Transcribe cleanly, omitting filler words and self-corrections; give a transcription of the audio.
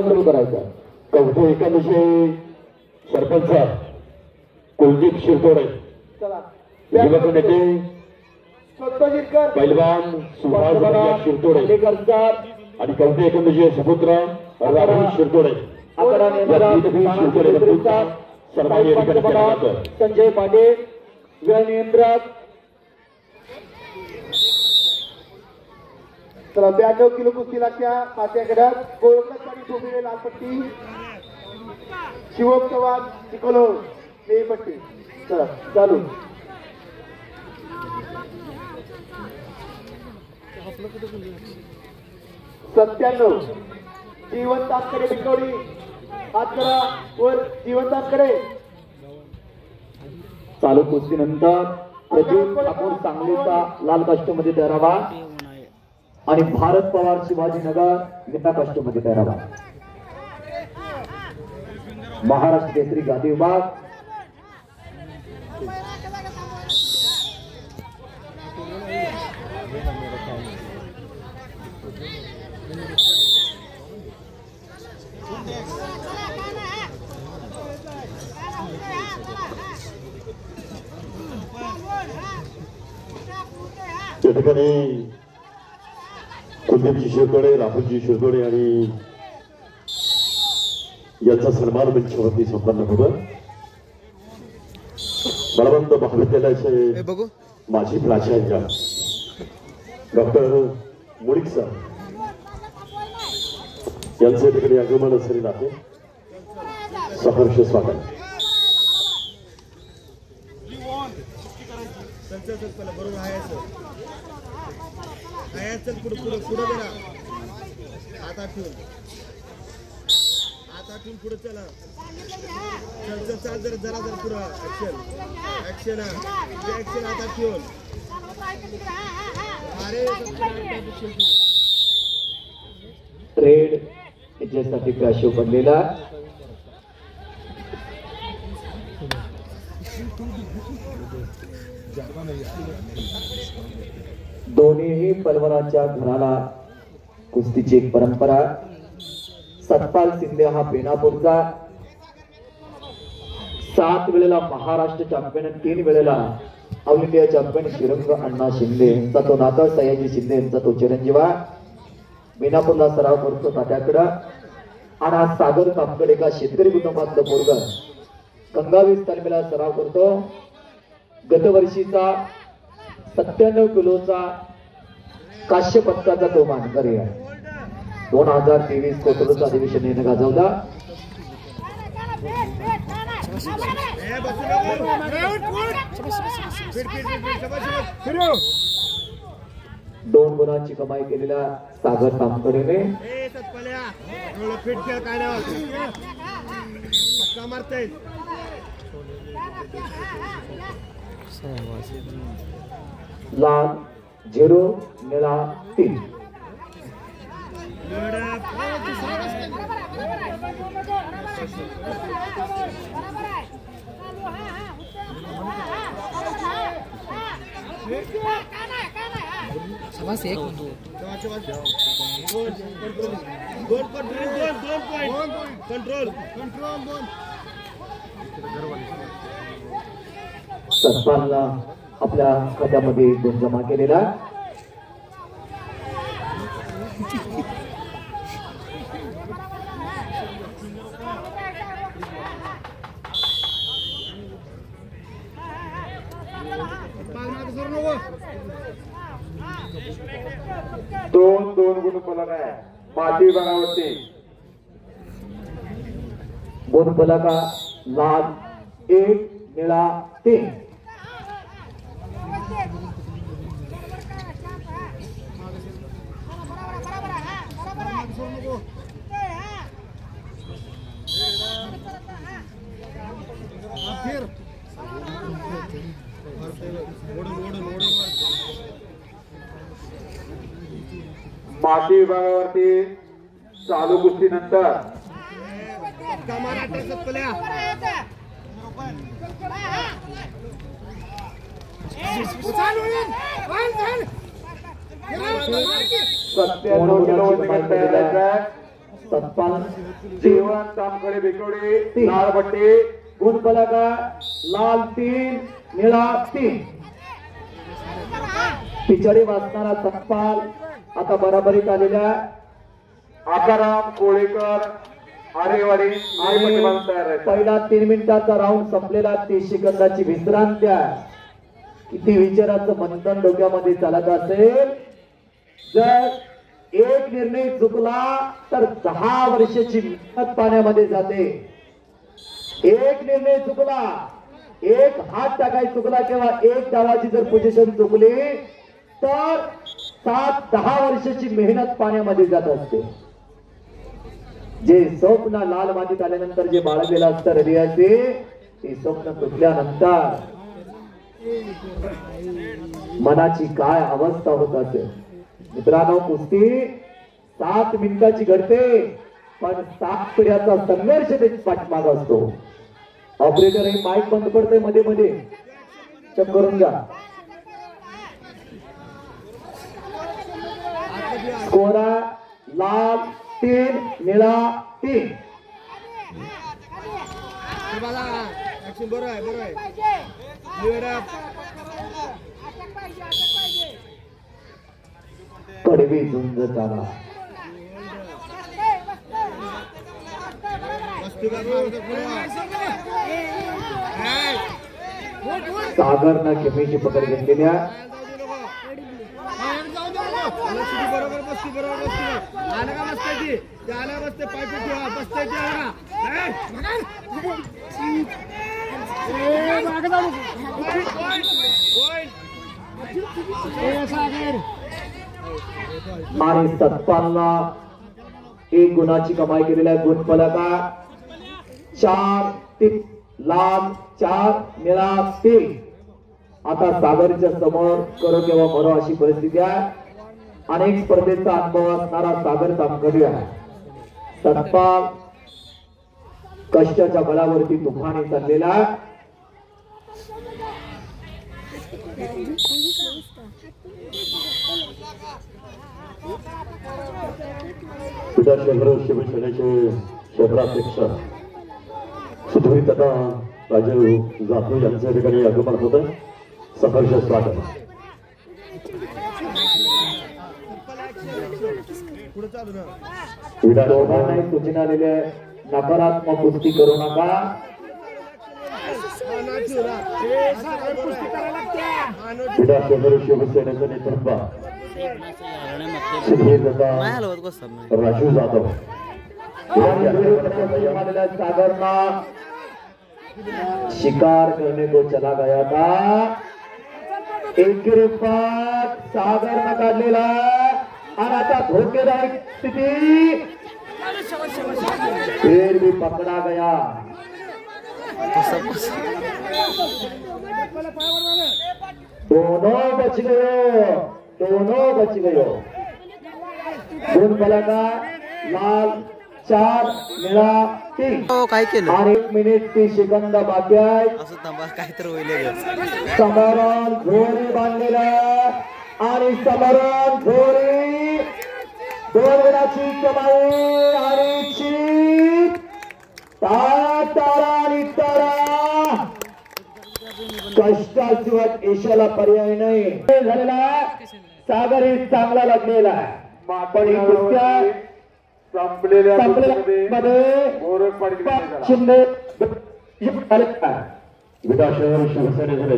सुरू करायचा. कवठे एकादशी सरपंच कुलदीप शिरतोडे, युवक नेते पैलवान सुभाष शिरतोडे आणि कवठे एकादशी सुपुत्र राहुल शिरतोडे संजय पाटील वेळ नियंत्रक. 92 किलो कुस्ती लागत्या पाचव्या गटात. गोलंदाजसाठी ठोकलेली लाल पट्टी शिवम चव्हाण चिकोलो निळी पट्टी. चला चालू. सत्त्याण्णव जीवनतांकडे बिकवडी हात करा वर. जीवनतांकडे चालू कुस्तीनंतर प्रदीप ठाकूर सांगलीचा लाल काष्टमध्ये तयारावा आणि भारत पवार शिवाजीनगर निळ्या काष्टमध्ये तयारावा. महाराष्ट्र केसरी गादी विभाग त्या ठिकाणी कुलदीपजी शिरतोडे, राहुलजी शिरतोडे आणि यांचा सन्मान मंचावरती संपन्न होतं. बळवंत महाविद्यालयाचे माजी प्राचार्य डॉक्टर मुळीक सर यांचे ठिकाणी आगमन असलेलं आहे. सहर्ष स्वागत. पुढे चला. चल जरा पुरा ऍक्शन आता ठेवून. रेड याच्यासाठी काशिव पडलेला. दोन्हीही पलवारांच्या घराला कुस्तीची एक परंपरा. सतपाल शिंदे हा बेनापूरचा 7 वेळेला महाराष्ट्र चॅम्पियन, 3 वेळेला ऑल इंडिया चॅम्पियन श्रीरंग अण्णा शिंदे यांचा तो नाता, सयाजी शिंदे यांचा तो चिरंजीवा. बेनापूरला सराव करतो तात्याकडं. आणि हा सागर कापगड एका शेतकरी कुटुंबातलं पोरग गंगावीस तालमीला सराव करतो. गतवर्षीचा 97 किलोचा काश्य पदकाचा तो मानकरी आहे. 2023 कोथरूडचा अधिवेशन याने गाजवला. दोन गुणांची कमाई केलेल्या सागर तामकडेने लाल 0 निळा 3. सतपालला आपल्या खात्यामध्ये गुण जमा केलेला. दोन गुण फलक आहे माती बनावटी. गुण फलका लाल 1 निळा 3. माती विभागावरती चालू कुस्तीनंतर $97 किलो वजन सतपाल जीवन तामकडे बेकवडे लाल पट्टी गुण फलका लाल 3 निळा 3 पिछडी वाचणारा सतपाल आता बराबरीत आलेल्या आकाराम कोळेकर आरेवाडी आणि तयार आहे. पहिला 3 मिनिटाचा राऊंड संपलेला 30 सेकंदाची विश्रांती आहे. किती विचाराचं मंथन डोक्यामध्ये चालत असेल. जर एक निर्णय चुकला तर 10 वर्षाची मेहनत पाण्यामध्ये जाते. एक निर्णय चुकला, एक हात टाकायचा चुकला किंवा एक डावाची जर पोझिशन चुकली तर 7-10 वर्षाची मेहनत पाण्यामध्ये जात असते. जे स्वप्न लाल मातीत आल्यानंतर जे बाळगलेलं असतं हृदयाचे ते स्वप्न तुटल्यानंतर मनाची काय अवस्था होत असेल. मित्रांनो, कुस्ती 7 मिनिटाची घडते पण 7 पिढ्याचा संघर्ष ते पाठीमाग असतो. ऑपरेटर हे माईक बंद पडतंय मध्ये मध्ये, चेक करून घ्या. कोरा लाल 3 निळा 3. ऍक्शन बरोबर आहे, बरोबर आहे. Give it up. कडवी झुंज चाला. सागर ना खेपेची पकड घेतलेल्या बरोबर बसती, बरोबर बसती. आलं का बसते त्याला बसते पाय ठेवा बसते आणि सतपालला 1 गुणाची कमाई केलेल्या गुण फलका 4 3 लाल 4 निळा 3. आता सागरच्या समोर करो किंवा मरो अशी परिस्थिती आहे. अनेक स्पर्धेचा अनुभव असणारा सागर तामकडी आहे. सतपाल कष्टाच्या बळावरती तुफानी चाललेला. शिवसेनेचे शहराध्यक्ष सुधीर दादा राजे जाधव यांच्या ठिकाणी आगमन होत आहे. सहर्ष स्वागत. दोघांनाही सूचना दिल्या नकारात्मक कुस्ती करू नका. शिवसेनेचं नेतृत्व सुधीर दादा राजू जाधव सागरना शिकार करने को चला गया था. एक गिरफ्तार सागर न काढलेला आणि आता धोकेदायक स्थिती. फिर भी पकड़ा गया. दोनों बच गयो. दोन फलका लाल 4 निळा 3. काय केलं? आणि 1 मिनिट 30 सेकंद बाकी आहे. असं थांबा काहीतरी होईल. समरण झोरी बांधलेला आणि समरण झोरी 2 गुणाची कमाई आणि चीत. तारा आणि तारा कष्टाशिवाय यशाला पर्याय नाही झालेला. सागर ही चांगला लागलेला पण ही कुस्त्या संपलेल्या मध्ये शिंदे विकास शिवसेनेचे